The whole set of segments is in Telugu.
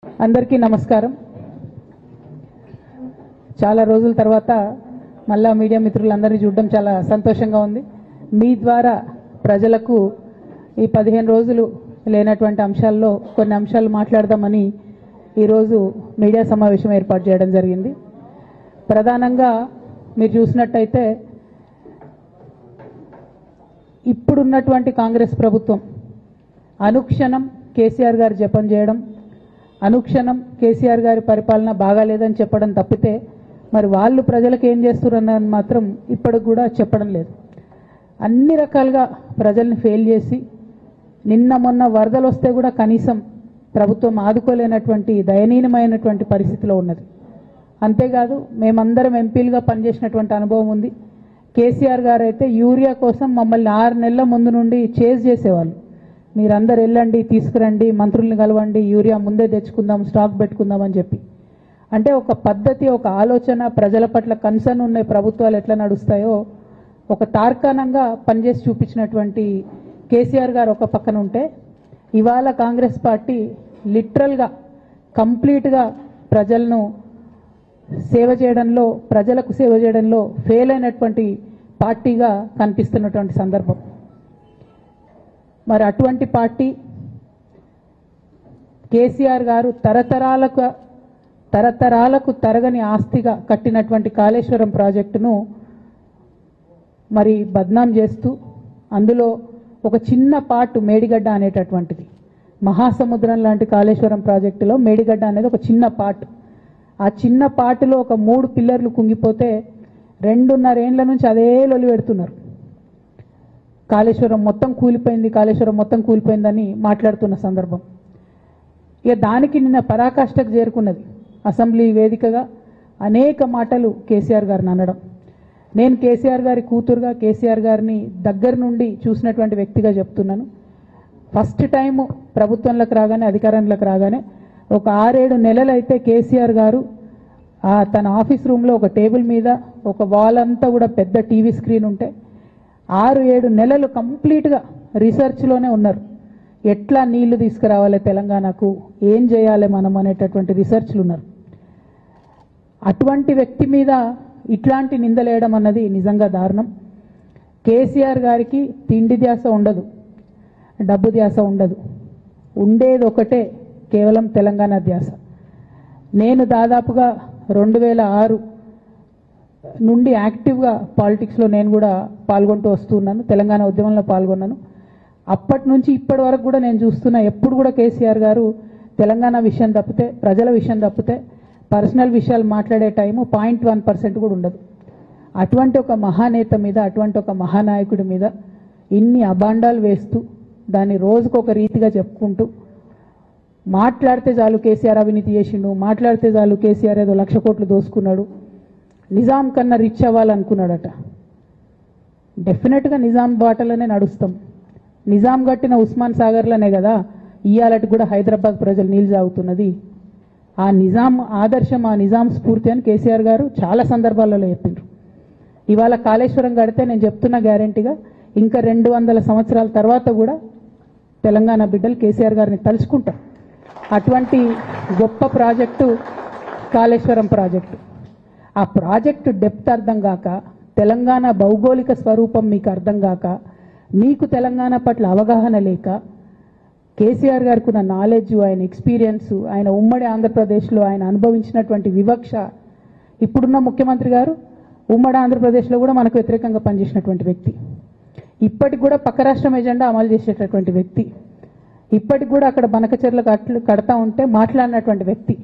అందరికీ నమస్కారం. చాలా రోజుల తర్వాత మళ్ళా మీడియా మిత్రులందరినీ చూడడం చాలా సంతోషంగా ఉంది. మీ ద్వారా ప్రజలకు ఈ 15 రోజులు లేనటువంటి అంశాల్లో కొన్ని అంశాలు మాట్లాడదామని ఈరోజు మీడియా సమావేశం ఏర్పాటు చేయడం జరిగింది. ప్రధానంగా మీరు చూసినట్టయితే ఇప్పుడున్నటువంటి కాంగ్రెస్ ప్రభుత్వం అనుక్షణం కేసీఆర్ గారు జపం చేయడం, అనుక్షణం కేసీఆర్ గారి పరిపాలన బాగాలేదని చెప్పడం తప్పితే మరి వాళ్ళు ప్రజలకు ఏం చేస్తున్నారని మాత్రం ఇప్పటికి కూడా చెప్పడం లేదు. అన్ని రకాలుగా ప్రజల్ని ఫెయిల్ చేసి నిన్న మొన్న వరదలు వస్తే కూడా కనీసం ప్రభుత్వం ఆదుకోలేనటువంటి దయనీయమైనటువంటి పరిస్థితిలో ఉన్నది. అంతేకాదు మేమందరం ఎంపీలుగా పనిచేసినటువంటి అనుభవం ఉంది. కేసీఆర్ గారు అయితే యూరియా కోసం మమ్మల్ని 6 నెలల ముందు నుండి చేజ్ చేసేవాళ్ళు. మీరందరూ వెళ్ళండి, తీసుకురండి, మంత్రుల్ని కలవండి, యూరియా ముందే తెచ్చుకుందాం, స్టాక్ పెట్టుకుందాం అని చెప్పి. అంటే ఒక పద్ధతి, ఒక ఆలోచన, ప్రజల పట్ల కన్సర్న్ ఉన్న ప్రభుత్వాలు ఎట్లా నడుస్తాయో ఒక తార్కాణంగా పనిచేసి చూపించినటువంటి కేసీఆర్ గారు ఒక పక్కన ఉంటే, ఇవాళ కాంగ్రెస్ పార్టీ లిటరల్గా కంప్లీట్గా ప్రజలను సేవ చేయడంలో, ప్రజలకు సేవ చేయడంలో ఫెయిల్ అయినటువంటి పార్టీగా కనిపిస్తున్నటువంటి సందర్భం. మరి అటువంటి పార్టీ కేసీఆర్ గారు తరతరాలకు తరగని ఆస్తిగా కట్టినటువంటి కాళేశ్వరం ప్రాజెక్టును మరి బద్నాం చేస్తూ, అందులో ఒక చిన్న పార్ట్ మేడిగడ్డ అనేటటువంటిది, మహాసముద్రం లాంటి కాళేశ్వరం ప్రాజెక్టులో మేడిగడ్డ అనేది ఒక చిన్న పార్ట్. ఆ చిన్న పార్టులో ఒక 3 పిల్లర్లు కుంగిపోతే 2.5 ఏండ్ల నుంచి అదే లొలి పెడుతున్నారు. కాళేశ్వరం మొత్తం కూలిపోయింది, కాళేశ్వరం మొత్తం కూలిపోయిందని మాట్లాడుతున్న సందర్భం. ఇక దానికి నిన్న పరాకాష్ఠకు చేరుకున్నది. అసెంబ్లీ వేదికగా అనేక మాటలు కేసీఆర్ గారిని అనడం. నేను కేసీఆర్ గారి కూతురుగా, కేసీఆర్ గారిని దగ్గర నుండి చూసినటువంటి వ్యక్తిగా చెప్తున్నాను. ఫస్ట్ టైము ప్రభుత్వంలోకి రాగానే, అధికారంలోకి రాగానే ఒక 6-7 నెలలు అయితే కేసీఆర్ గారు తన ఆఫీస్ రూమ్లో ఒక టేబుల్ మీద ఒక వాల్ అంతా కూడా పెద్ద టీవీ స్క్రీన్ ఉంటే 6-7 నెలలు కంప్లీట్గా రీసెర్చ్లోనే ఉన్నారు. ఎట్లా నీళ్లు తీసుకురావాలి తెలంగాణకు, ఏం చేయాలి మనం అనేటటువంటి రీసెర్చ్లు ఉన్నారు. అటువంటి వ్యక్తి మీద ఇట్లాంటి నిందలేయడం అన్నది నిజంగా దారుణం. కేసీఆర్ గారికి తిండి ధ్యాస ఉండదు, డబ్బు ధ్యాస ఉండదు, ఉండేది ఒకటే, కేవలం తెలంగాణ ధ్యాస. నేను దాదాపుగా 2006 నుండి యాక్టివ్గా పాలిటిక్స్లో నేను కూడా పాల్గొంటూ వస్తున్నాను. తెలంగాణ ఉద్యమంలో పాల్గొన్నాను. అప్పటి నుంచి ఇప్పటి వరకు కూడా నేను చూస్తున్నా, ఎప్పుడు కూడా కేసీఆర్ గారు తెలంగాణ విషయం తప్పితే, ప్రజల విషయం తప్పితే పర్సనల్ విషయాలు మాట్లాడే టైము 0.1% కూడా ఉండదు. అటువంటి ఒక మహానేత మీద, అటువంటి ఒక మహానాయకుడి మీద ఇన్ని అబాండాలు వేస్తూ, దాన్ని రోజుకొక రీతిగా చెప్పుకుంటూ, మాట్లాడితే చాలు కేసీఆర్ అవినీతి చేసిండు, మాట్లాడితే చాలు కేసీఆర్ ఏదో 1,00,000 కోట్లు దోసుకున్నాడు, నిజాం కన్నా రిచ్ అవ్వాలనుకున్నాడట. డెఫినెట్గా నిజాం బాటలోనే నడుస్తాం. నిజాం కట్టిన ఉస్మాన్ సాగర్లోనే కదా ఇయ్యాలటి కూడా హైదరాబాద్ ప్రజలు నీళ్ళు తాగుతున్నది. ఆ నిజాం ఆదర్శం, ఆ నిజాం స్ఫూర్తి అని కేసీఆర్ గారు చాలా సందర్భాలలో చెప్పిండ్రు. ఇవాళ కాళేశ్వరం కడితే నేను చెప్తున్నా గ్యారంటీగా ఇంకా 200 సంవత్సరాల తర్వాత కూడా తెలంగాణ బిడ్డలు కేసీఆర్ గారిని తలుచుకుంటారు. అటువంటి గొప్ప ప్రాజెక్టు కాళేశ్వరం ప్రాజెక్టు. ఆ ప్రాజెక్టు డెప్త్ అర్థం కాక, తెలంగాణ భౌగోళిక స్వరూపం మీకు అర్థం కాక, మీకు తెలంగాణ పట్ల అవగాహన లేక, కేసీఆర్ గారికి ఉన్న నాలెడ్జ్, ఆయన ఎక్స్పీరియన్స్, ఆయన ఉమ్మడి ఆంధ్రప్రదేశ్లో ఆయన అనుభవించినటువంటి వివక్ష, ఇప్పుడున్న ముఖ్యమంత్రి గారు ఉమ్మడి ఆంధ్రప్రదేశ్లో కూడా మనకు వ్యతిరేకంగా పనిచేసినటువంటి వ్యక్తి, ఇప్పటికి కూడా పక్క రాష్ట్రం ఎజెండా అమలు చేసేటటువంటి వ్యక్తి, ఇప్పటికి కూడా అక్కడ బనకచెర్ల కడతా ఉంటే మాట్లాడినటువంటి వ్యక్తి.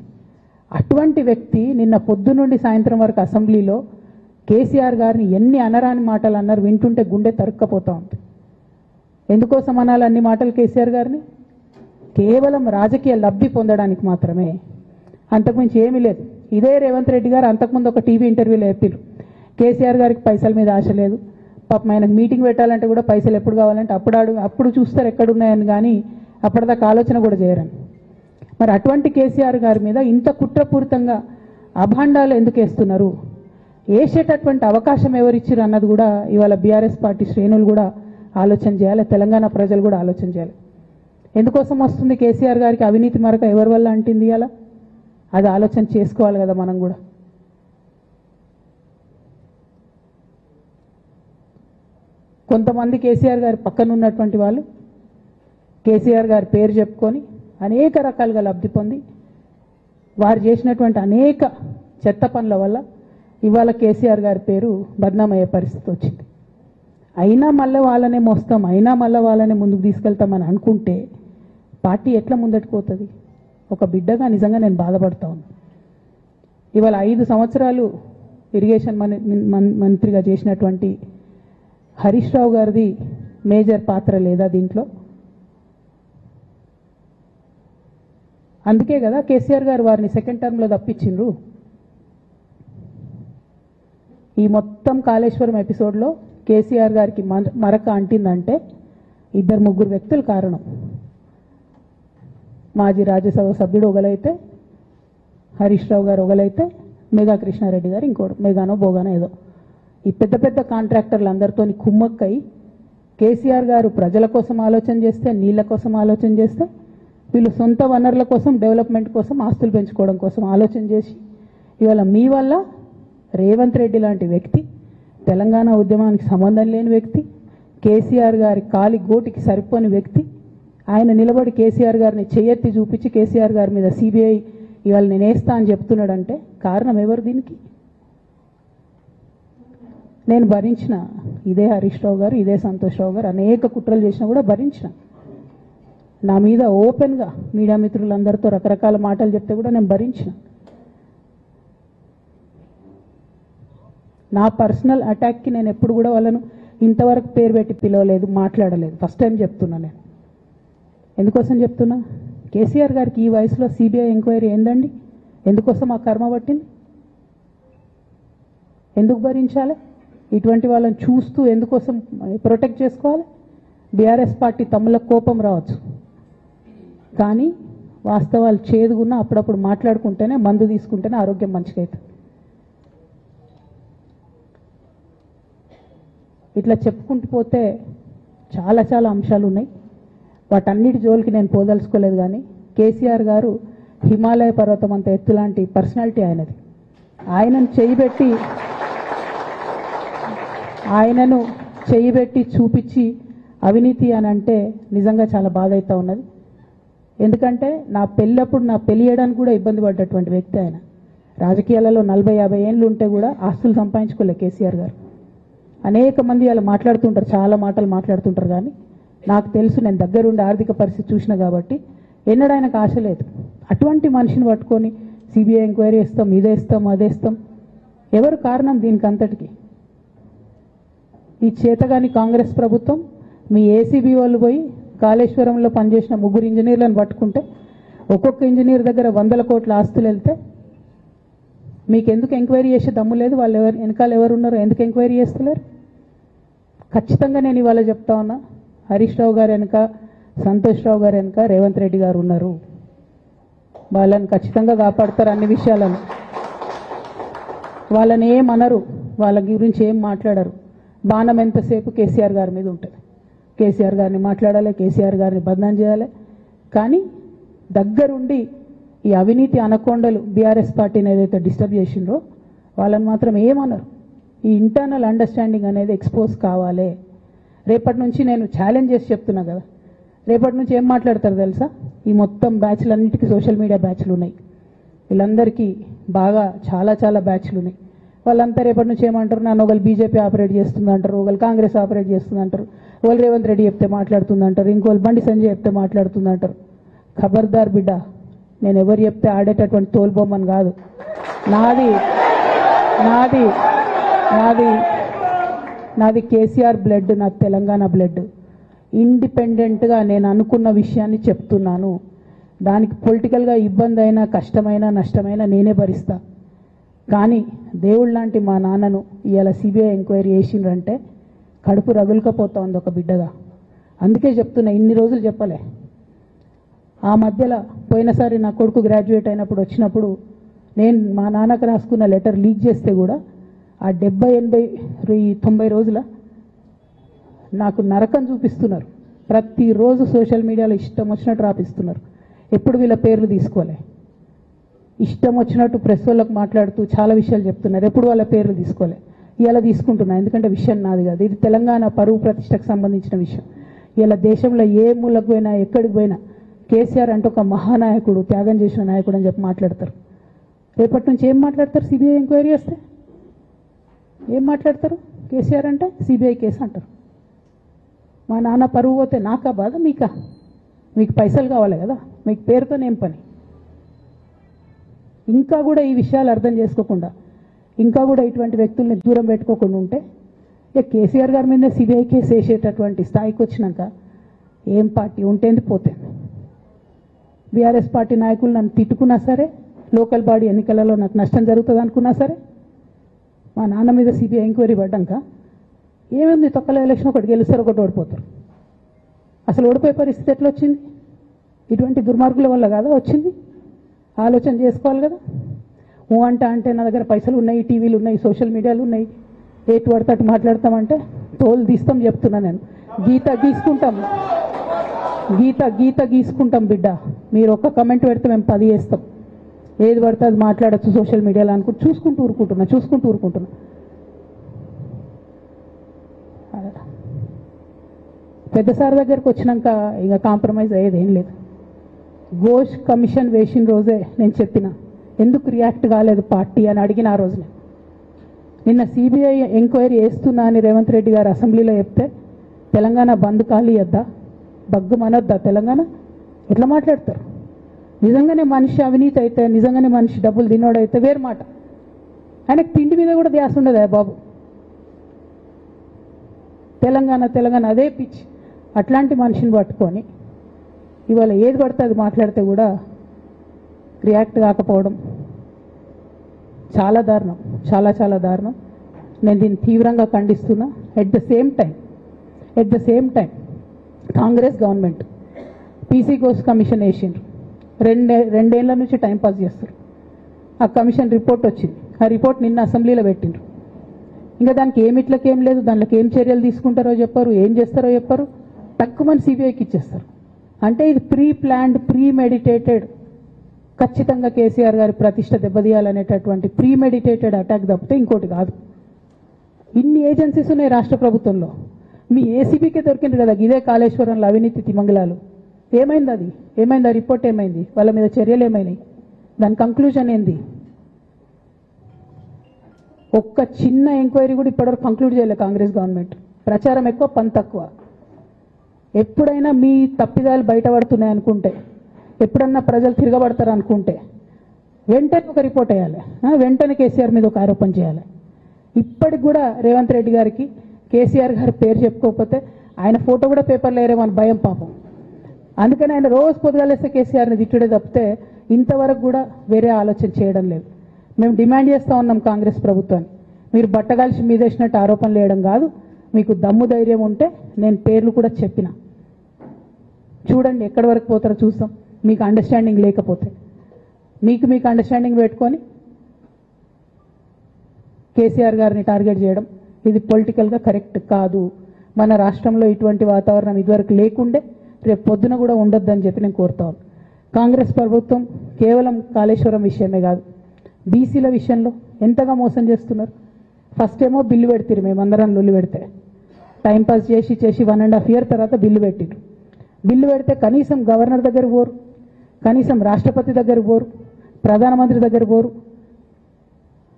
అటువంటి వ్యక్తి నిన్న పొద్దు నుండి సాయంత్రం వరకు అసెంబ్లీలో కేసీఆర్ గారిని ఎన్ని అనరాని మాటలు అన్నారు, వింటుంటే గుండె తరుక్కపోతా ఉంది. ఎందుకోసం అనాలి అన్ని మాటలు కేసీఆర్ గారిని? కేవలం రాజకీయ లబ్ధి పొందడానికి మాత్రమే, అంతకుమించి ఏమీ లేదు. ఇదే రేవంత్ రెడ్డి గారు అంతకుముందు ఒక టీవీ ఇంటర్వ్యూలో చెప్పారు, కేసీఆర్ గారికి పైసల మీద ఆశ లేదు, పాపం ఆయనకు మీటింగ్ పెట్టాలంటే కూడా పైసలు ఎప్పుడు కావాలంటే అప్పుడు చూస్తారు ఎక్కడున్నాయని, కానీ అప్పటిదాకా ఆలోచన కూడా చేయరని. మరి అటువంటి కేసీఆర్ గారి మీద ఇంత కుట్రపూరితంగా అభాండాలు ఎందుకు వేస్తున్నారు? వేసేటటువంటి అవకాశం ఎవరిచ్చారు అన్నది కూడా ఇవాళ బీఆర్ఎస్ పార్టీ శ్రేణులు కూడా ఆలోచన చేయాలి, తెలంగాణ ప్రజలు కూడా ఆలోచన చేయాలి. ఎందుకోసం వస్తుంది కేసీఆర్ గారికి అవినీతి మరక ఎవరి వల్ల అంటింది అలా? అది ఆలోచన చేసుకోవాలి కదా మనం కూడా. కొంతమంది కేసీఆర్ గారి పక్కన ఉన్నటువంటి వాళ్ళు కేసీఆర్ గారి పేరు చెప్పుకొని అనేక రకాలుగా లబ్ధి పొంది వారు చేసినటువంటి అనేక చెత్త పనుల వల్ల ఇవాళ కేసీఆర్ గారి పేరు బద్నామయ్యే పరిస్థితి వచ్చింది. అయినా మళ్ళీ వాళ్ళనే మోస్తాం, అయినా మళ్ళీ వాళ్ళనే ముందుకు తీసుకెళ్తామని అనుకుంటే పార్టీ ఎట్లా ముందటికి పోతుంది? ఒక బిడ్డగా నిజంగా నేను బాధపడతా ఉన్నాను. ఇవాళ 5 సంవత్సరాలు ఇరిగేషన్ మంత్రిగా చేసినటువంటి హరీష్ రావు గారిది మేజర్ పాత్ర లేదా దీంట్లో? అందుకే కదా కేసీఆర్ గారు వారిని సెకండ్ టర్మ్లో తప్పించిండ్రు. ఈ మొత్తం కాళేశ్వరం ఎపిసోడ్లో కేసీఆర్ గారికి మరక అంటిందంటే 2-3 వ్యక్తులు కారణం. మాజీ రాజ్యసభ సభ్యుడు ఒకలైతే, హరీష్ రావు గారు ఒకలైతే, మెగా కృష్ణారెడ్డి గారు ఇంకోటి, మెగానో బోగానో ఏదో. ఈ పెద్ద పెద్ద కాంట్రాక్టర్లు అందరితో కుమ్మక్కై కేసీఆర్ గారు ప్రజల కోసం ఆలోచన చేస్తే, నీళ్ల కోసం ఆలోచన చేస్తే, వీళ్ళు సొంత వనరుల కోసం, డెవలప్మెంట్ కోసం, ఆస్తులు పెంచుకోవడం కోసం ఆలోచన చేసి ఇవాళ మీ వల్ల రేవంత్ రెడ్డి లాంటి వ్యక్తి, తెలంగాణ ఉద్యమానికి సంబంధం లేని వ్యక్తి, కేసీఆర్ గారి కాలి గోటికి సరిపోని వ్యక్తి, ఆయన నిలబడి కేసీఆర్ గారిని చేయెత్తి చూపించి కేసీఆర్ గారి మీద సిబిఐ ఇవాళ నేను వేస్తా అని చెప్తున్నాడంటే కారణం ఎవరు దీనికి? నేను భరించిన, ఇదే హరీష్ రావు గారు, ఇదే సంతోష్ రావు గారు అనేక కుట్రలు చేసినా కూడా భరించిన. నా మీద ఓపెన్గా మీడియా మిత్రులందరితో రకరకాల మాటలు చెప్తే కూడా నేను భరించిన. నా పర్సనల్ అటాక్కి నేను ఎప్పుడు కూడా వాళ్ళను ఇంతవరకు పేరు పెట్టి పిలవలేదు, మాట్లాడలేదు. ఫస్ట్ టైం చెప్తున్నా నేను. ఎందుకోసం చెప్తున్నా? కేసీఆర్ గారికి ఈ వయసులో సిబిఐ ఎంక్వైరీ ఏందండి? ఎందుకోసం ఆ కర్మ పట్టింది? ఎందుకు భరించాలి? ఇటువంటి వాళ్ళని చూస్తూ ఎందుకోసం ప్రొటెక్ట్ చేసుకోవాలి? బీఆర్ఎస్ పార్టీ తమ్ముల కోపం రావచ్చు, కానీ వాస్తవాలు చేదుగున్నా అప్పుడప్పుడు మాట్లాడుకుంటేనే, మందు తీసుకుంటేనే ఆరోగ్యం మంచిగా అవుతుంది. ఇట్లా చెప్పుకుంటూ పోతే చాలా చాలా అంశాలు ఉన్నాయి. వాటన్నిటి జోలికి నేను పోదలుచుకోలేదు. కానీ కేసీఆర్ గారు హిమాలయ పర్వతం అంత ఎత్తు లాంటి పర్సనాలిటీ ఆయనది. ఆయనను చేయబెట్టి చూపించి అవినీతి అని అంటే నిజంగా చాలా బాధ అవుతా ఉన్నది. ఎందుకంటే నా పెళ్ళప్పుడు నా పెళ్లి చేయడానికి కూడా ఇబ్బంది పడ్డటువంటి వ్యక్తి ఆయన. రాజకీయాలలో 40-50 ఏళ్ళు ఉంటే కూడా ఆస్తులు సంపాదించుకోలే కేసీఆర్ గారు. అనేక మంది అలా మాట్లాడుతుంటారు, చాలా మాటలు మాట్లాడుతుంటారు. కానీ నాకు తెలుసు, నేను దగ్గరుండి ఆర్థిక పరిస్థితి చూసిన కాబట్టి ఎన్నడూ ఆయనకు ఆశ లేదు. అటువంటి మనిషిని పట్టుకొని సిబిఐ ఎంక్వైరీ ఇస్తాం, ఇదేస్తాం, అదేస్తాం. ఎవరు కారణం దీనికి అంతటికి? ఈ చేతగాని కాంగ్రెస్ ప్రభుత్వం మీ ఏసీబీ వాళ్ళు పోయి కాళేశ్వరంలో పనిచేసిన 3 ఇంజనీర్లను పట్టుకుంటే ఒక్కొక్క ఇంజనీర్ దగ్గర 100 కోట్ల ఆస్తులు వెళ్తే మీకు ఎందుకు ఎంక్వైరీ చేసే దమ్ము లేదు? వాళ్ళు వెనకాల ఎవరున్నారో ఎందుకు ఎంక్వైరీ చేస్తలేరు? ఖచ్చితంగా నేను ఇవాళ చెప్తా ఉన్నా, హరీష్ రావు గారు వెనక, సంతోష్ రావు గారు వెనక రేవంత్ రెడ్డి గారు ఉన్నారు. వాళ్ళని ఖచ్చితంగా కాపాడతారు అన్ని విషయాలను. వాళ్ళని ఏమనరు, వాళ్ళ గురించి ఏం మాట్లాడరు. బాణం ఎంతసేపు కేసీఆర్ గారి మీద ఉంటుంది. కేసీఆర్ గారిని మాట్లాడాలి, కేసీఆర్ గారిని బదనాం చేయాలి. కానీ దగ్గరుండి ఈ అవినీతి అనకొండలు బీఆర్ఎస్ పార్టీని ఏదైతే డిస్టర్బ్ చేసిండ్రో వాళ్ళని మాత్రం ఏమన్నారు. ఈ ఇంటర్నల్ అండర్స్టాండింగ్ అనేది ఎక్స్పోజ్ కావాలి. రేపటి నుంచి నేను ఛాలెంజ్ చేసి చెప్తున్నా కదా, రేపటి నుంచి ఏం మాట్లాడతారు తెలుసా? ఈ మొత్తం బ్యాచ్లన్నిటికీ సోషల్ మీడియా బ్యాచ్లు ఉన్నాయి. వీళ్ళందరికీ బాగా చాలా చాలా బ్యాచ్లు ఉన్నాయి. వాళ్ళంతా రేపటి నుంచి ఏమంటారు? నన్ను ఒకళ్ళు బీజేపీ ఆపరేట్ చేస్తుంది అంటారు, ఒకళ్ళు కాంగ్రెస్ ఆపరేట్ చేస్తుంది అంటారు, ఒకళ్ళు రేవంత్ రెడ్డి చెప్తే మాట్లాడుతుంది అంటారు, ఇంకోళ్ళు బండి సంజయ్ చెప్తే మాట్లాడుతుంది అంటారు. ఖబర్దార్ బిడ్డ, నేను ఎవరు చెప్తే ఆడేటటువంటి తోలుబొమ్మని కాదు. నాది నాది నాది నాది కేసీఆర్ బ్లడ్, నాది తెలంగాణ బ్లడ్. ఇండిపెండెంట్గా నేను అనుకున్న విషయాన్ని చెప్తున్నాను. దానికి పొలిటికల్గా ఇబ్బంది అయినా, కష్టమైనా, నష్టమైనా నేనే భరిస్తా. కానీ దేవుళ్ళ లాంటి మా నాన్నను ఇవాళ సిబిఐ ఎంక్వైరీ చేసిండ్రంటే కడుపు రగులుకపోతా ఉంది ఒక బిడ్డగా. అందుకే చెప్తున్నా, ఇన్ని రోజులు చెప్పలే. ఆ మధ్యలో పోయినసారి నా కొడుకు గ్రాడ్యుయేట్ అయినప్పుడు వచ్చినప్పుడు నేను మా నాన్నకు రాసుకున్న లెటర్ లీక్ చేస్తే కూడా ఆ 70, 80, 90 రోజుల నాకు నరకం చూపిస్తున్నారు ప్రతిరోజు సోషల్ మీడియాలో ఇష్టం వచ్చినట్టు రాపిస్తున్నారు. ఎప్పుడు వీళ్ళ పేర్లు తీసుకోలే, ఇష్టం వచ్చినట్టు ప్రెస్ వాళ్ళకు మాట్లాడుతూ చాలా విషయాలు చెప్తున్నారు. ఎప్పుడు వాళ్ళ పేర్లు తీసుకోలే. ఇలా తీసుకుంటున్నా, ఎందుకంటే విషయం నాది కాదు, ఇది తెలంగాణ పరువు ప్రతిష్టకు సంబంధించిన విషయం. ఇలా దేశంలో ఏ మూలకు పోయినా ఎక్కడికి పోయినా కేసీఆర్ అంటే ఒక మహానాయకుడు, త్యాగం చేసిన నాయకుడు అని చెప్పి మాట్లాడతారు. రేపటి నుంచి ఏం మాట్లాడతారు? సిబిఐ ఎంక్వైరీ చేస్తే ఏం మాట్లాడతారు? కేసీఆర్ అంటే సిబిఐ కేసు అంటారు. మా నాన్న పరువు పోతే నాకా బాధ, మీకా? మీకు పైసలు కావాలి కదా, మీకు పేరుతోనేం పని? ఇంకా కూడా ఈ విషయాలు అర్థం చేసుకోకుండా, ఇంకా కూడా ఇటువంటి వ్యక్తుల్ని దూరం పెట్టుకోకుండా ఉంటే ఇక కేసీఆర్ గారి మీద సిబిఐ కేసు వేసేటటువంటి స్థాయికి వచ్చినాక ఏం పార్టీ ఉంటేంది పోతేంది. బీఆర్ఎస్ పార్టీ నాయకులు నన్ను తిట్టుకున్నా సరే, లోకల్ బాడీ ఎన్నికలలో నాకు నష్టం జరుగుతుంది అనుకున్నా సరే, మా నాన్న మీద సిబిఐ ఎంక్వైరీ పడ్డాక ఏముంది, తొక్కల ఎలక్షన్ ఒకటి గెలుస్తారు, ఒకటి ఓడిపోతారు. అసలు ఓడిపోయే పరిస్థితి ఎట్లా వచ్చింది? ఇటువంటి దుర్మార్గుల వల్ల కాదా వచ్చింది? ఆలోచన చేసుకోవాలి కదా. ఓ అంటే నా దగ్గర పైసలు ఉన్నాయి, టీవీలు ఉన్నాయి, సోషల్ మీడియాలు ఉన్నాయి, ఏటు పడితే అటు మాట్లాడతామంటే తోలు తీస్తాం చెప్తున్నా నేను. గీత గీసుకుంటాం బిడ్డ. మీరు ఒక్క కమెంట్ పెడితే మేము 10 చేస్తాం. ఏది పడితే అది మాట్లాడచ్చు సోషల్ మీడియాలో అనుకుంటూ చూసుకుంటూ ఊరుకుంటున్నా. పెద్ద సార్ దగ్గరకు వచ్చినాక ఇక కాంప్రమైజ్ అయ్యేది ఏం లేదు. ఘోష్ కమిషన్ వేసిన రోజే నేను చెప్పిన, ఎందుకు రియాక్ట్ కాలేదు పార్టీ అని అడిగిన ఆ రోజునే. నిన్న సిబిఐ ఎంక్వైరీ వేస్తున్నా అని రేవంత్ రెడ్డి గారు అసెంబ్లీలో చెప్తే తెలంగాణ బంద్ ఖాళీ వద్దా, బగ్గు మనొద్దా తెలంగాణ? ఎట్లా మాట్లాడతారు? నిజంగానే మనిషి అవినీతి అయితే, నిజంగానే మనిషి డబ్బులు తినోడైతే వేరు మాట. ఆయనకు తిండి మీద కూడా ధ్యాస ఉండదా బాబు? తెలంగాణ అదే పిచ్చి. అట్లాంటి మనిషిని పట్టుకొని ఇవాళ ఏది పడితే అది మాట్లాడితే కూడా రియాక్ట్ కాకపోవడం చాలా దారుణం, చాలా దారుణం. నేను దీన్ని తీవ్రంగా ఖండిస్తున్నా. At the same time Congress government PC Ghosh commission వేసిండ్రు. రెండేళ్ల నుంచి టైంపాస్ చేస్తారు. ఆ కమిషన్ రిపోర్ట్ వచ్చింది. ఆ రిపోర్ట్ నిన్న అసెంబ్లీలో పెట్టిండ్రు. ఇంకా దానికి ఏం లేదు, దాంట్లోకి ఏం చర్యలు తీసుకుంటారో చెప్పారు, ఏం చేస్తారో చెప్పారు, తక్కువ మంది సిబిఐకి ఇచ్చేస్తారు. అంటే ఇది ప్రీ ప్లాన్డ్, ప్రీ మెడిటేటెడ్, ఖచ్చితంగా కేసీఆర్ గారి ప్రతిష్ట దెబ్బతీయాలనేటటువంటి ప్రీ మెడిటేటెడ్ అటాక్ తప్పితే ఇంకోటి కాదు. ఇన్ని ఏజెన్సీస్ ఉన్నాయి రాష్ట్ర ప్రభుత్వంలో, మీ ఏసీబీకే దొరికింది కదా ఇదే కాళేశ్వరంలో అవినీతి తిమంగళాలు. ఏమైంది అది? ఏమైంది ఆ రిపోర్ట్? ఏమైంది? వాళ్ళ మీద చర్యలు ఏమైనాయి? దాని కంక్లూజన్ ఏంది? ఒక్క చిన్న ఎంక్వైరీ కూడా ఇప్పటివరకు కంక్లూడ్ చేయలేదు కాంగ్రెస్ గవర్నమెంట్. ప్రచారం ఎక్కువ, పని తక్కువ. ఎప్పుడైనా మీ తప్పిదాలు బయటపడుతున్నాయి అనుకుంటే, ఎప్పుడన్నా ప్రజలు తిరగబడతారు అనుకుంటే వెంటనే ఒక రిపోర్ట్ వేయాలి, వెంటనే కేసీఆర్ మీద ఒక ఆరోపణ చేయాలి. ఇప్పటికి కూడా రేవంత్ రెడ్డి గారికి కేసీఆర్ గారి పేరు చెప్పుకోకపోతే ఆయన ఫోటో కూడా పేపర్లో వేరేమని భయం పాపం. అందుకని ఆయన రోజు పొద్దుగాలేస్తే కేసీఆర్ని తిట్టుడే తప్పితే ఇంతవరకు కూడా వేరే ఆలోచన చేయడం లేదు. మేము డిమాండ్ చేస్తూ ఉన్నాం కాంగ్రెస్ ప్రభుత్వాన్ని, మీరు బట్టగాల్చి మీదేసినట్టు ఆరోపణలు వేయడం కాదు, మీకు దమ్ము ధైర్యం ఉంటే నేను పేర్లు కూడా చెప్పిన, చూడండి ఎక్కడి వరకు పోతారో చూస్తాం. మీకు అండర్స్టాండింగ్ లేకపోతే మీకు అండర్స్టాండింగ్ పెట్టుకొని కేసీఆర్ గారిని టార్గెట్ చేయడం ఇది పొలిటికల్గా కరెక్ట్ కాదు. మన రాష్ట్రంలో ఇటువంటి వాతావరణం ఇదివరకు లేకుండే, రేపు పొద్దున కూడా ఉండొద్దని చెప్పి నేను కోరుతాను. కాంగ్రెస్ ప్రభుత్వం కేవలం కాళేశ్వరం విషయమే కాదు, బీసీల విషయంలో ఎంతగా మోసం చేస్తున్నారు. ఫస్ట్ ఏమో బిల్లు పెడతారు, మేమందరం లొల్లి పెడితే టైంపాస్ చేసి 1.5 years తర్వాత బిల్లు పెట్టిరు. బిల్లు పెడితే కనీసం గవర్నర్ దగ్గర పోరు, కనీసం రాష్ట్రపతి దగ్గర పోరు, ప్రధానమంత్రి దగ్గర పోరు.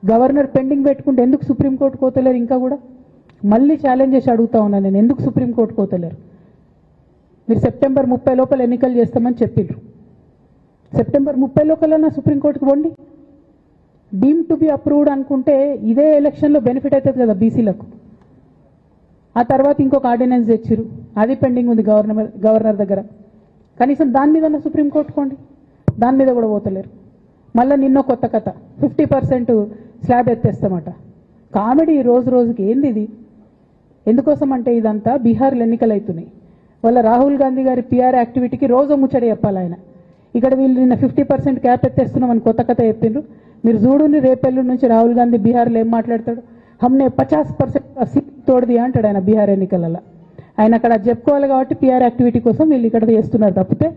గవర్నర్ పెండింగ్ పెట్టుకుంటే ఎందుకు సుప్రీంకోర్టు కోతలేరు? ఇంకా కూడా మళ్ళీ ఛాలెంజ్ చేసి అడుగుతా ఉన్నాను నేను, ఎందుకు సుప్రీంకోర్టు కోతలేరు? మీరు సెప్టెంబర్ 30 లోపల ఎన్నికలు చేస్తామని చెప్పిండ్రు. సెప్టెంబర్ 30 లోపల సుప్రీంకోర్టుకు పోండి. డీమ్ టు బి అప్రూవ్డ్ అనుకుంటే ఇదే ఎలక్షన్లో బెనిఫిట్ అవుతుంది కదా బీసీలకు. ఆ తర్వాత ఇంకొక ఆర్డినెన్స్ తెచ్చిరు, అది పెండింగ్ ఉంది గవర్నర్ దగ్గర. కనీసం దాని మీద సుప్రీంకోర్టు కోండి, దాని మీద కూడా పోతలేరు. మళ్ళీ నిన్నో కొత్త కథ, 50% స్లాబ్ ఎత్తేస్తామట. కామెడీ రోజు రోజుకి. ఏంది ఇది? ఎందుకోసం అంటే ఇదంతా బీహార్లో ఎన్నికలు అవుతున్నాయి. వాళ్ళ రాహుల్ గాంధీ గారి పిఆర్ యాక్టివిటీకి రోజు ముచ్చడి చెప్పాలి ఆయన. ఇక్కడ వీళ్ళు నిన్న 50% క్యాప్ ఎత్తేస్తున్నామని కొత్త కథ చెప్పిండ్రు. మీరు చూడుని రేపెల్లుండి నుంచి రాహుల్ గాంధీ బీహార్లో ఏం మాట్లాడతాడు? హమ్నే 50% సీట్ తోడది అంటాడు ఆయన బీహార్ ఎన్నికలలో. ఆయన అక్కడ చెప్పుకోవాలి కాబట్టి పిఆర్ యాక్టివిటీ కోసం వీళ్ళు ఇక్కడ చేస్తున్నారు తప్పితే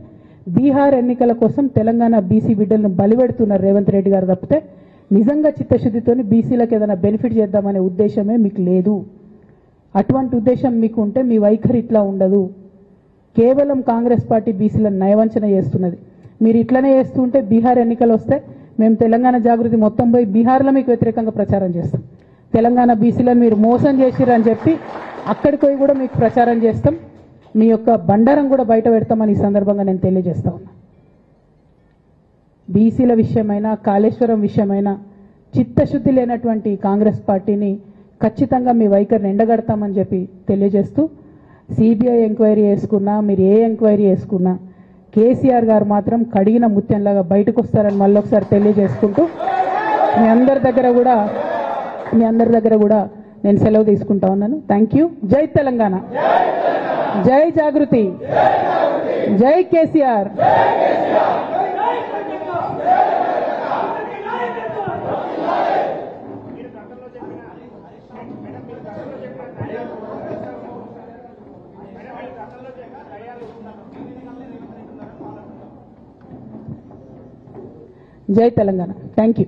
బీహార్ ఎన్నికల కోసం తెలంగాణ బీసీ బిడ్డలను బలిపెడుతున్నారు రేవంత్ రెడ్డి గారు తప్పితే నిజంగా చిత్తశుద్ధితోని బీసీలకు ఏదైనా బెనిఫిట్ చేద్దామనే ఉద్దేశమే మీకు లేదు. అటువంటి ఉద్దేశం మీకు ఉంటే మీ వైఖరి ఇట్లా ఉండదు. కేవలం కాంగ్రెస్ పార్టీ బీసీలను నయవంచన చేస్తున్నది. మీరు ఇట్లనే చేస్తుంటే బీహార్ ఎన్నికలు వస్తే మేము తెలంగాణ జాగృతి మొత్తం పోయి బీహార్లో మీకు వ్యతిరేకంగా ప్రచారం చేస్తాం. తెలంగాణ బీసీలను మీరు మోసం చేసిరని చెప్పి అక్కడికి పోయి కూడా మీకు ప్రచారం చేస్తాం. మీ యొక్క బండారం కూడా బయట పెడతామని ఈ సందర్భంగా నేను తెలియజేస్తా ఉన్నా. బీసీల విషయమైనా కాళేశ్వరం విషయమైనా చిత్తశుద్ధి లేనటువంటి కాంగ్రెస్ పార్టీని ఖచ్చితంగా మీ వైఖరిని ఎండగడతామని చెప్పి తెలియజేస్తూ సిబిఐ ఎంక్వైరీ చేసుకున్నా మీరు ఏ ఎంక్వైరీ చేసుకున్నా కేసీఆర్ గారు మాత్రం కడిగిన ముత్యంలాగా బయటకు వస్తారని మళ్ళొకసారి తెలియజేసుకుంటూ మీ అందరి దగ్గర కూడా నేను సెలవు తీసుకుంటా ఉన్నాను. Thank you. జై తెలంగాణ, జై జాగృతి, జై కేసీఆర్. జై తెలంగాణ. Thank you.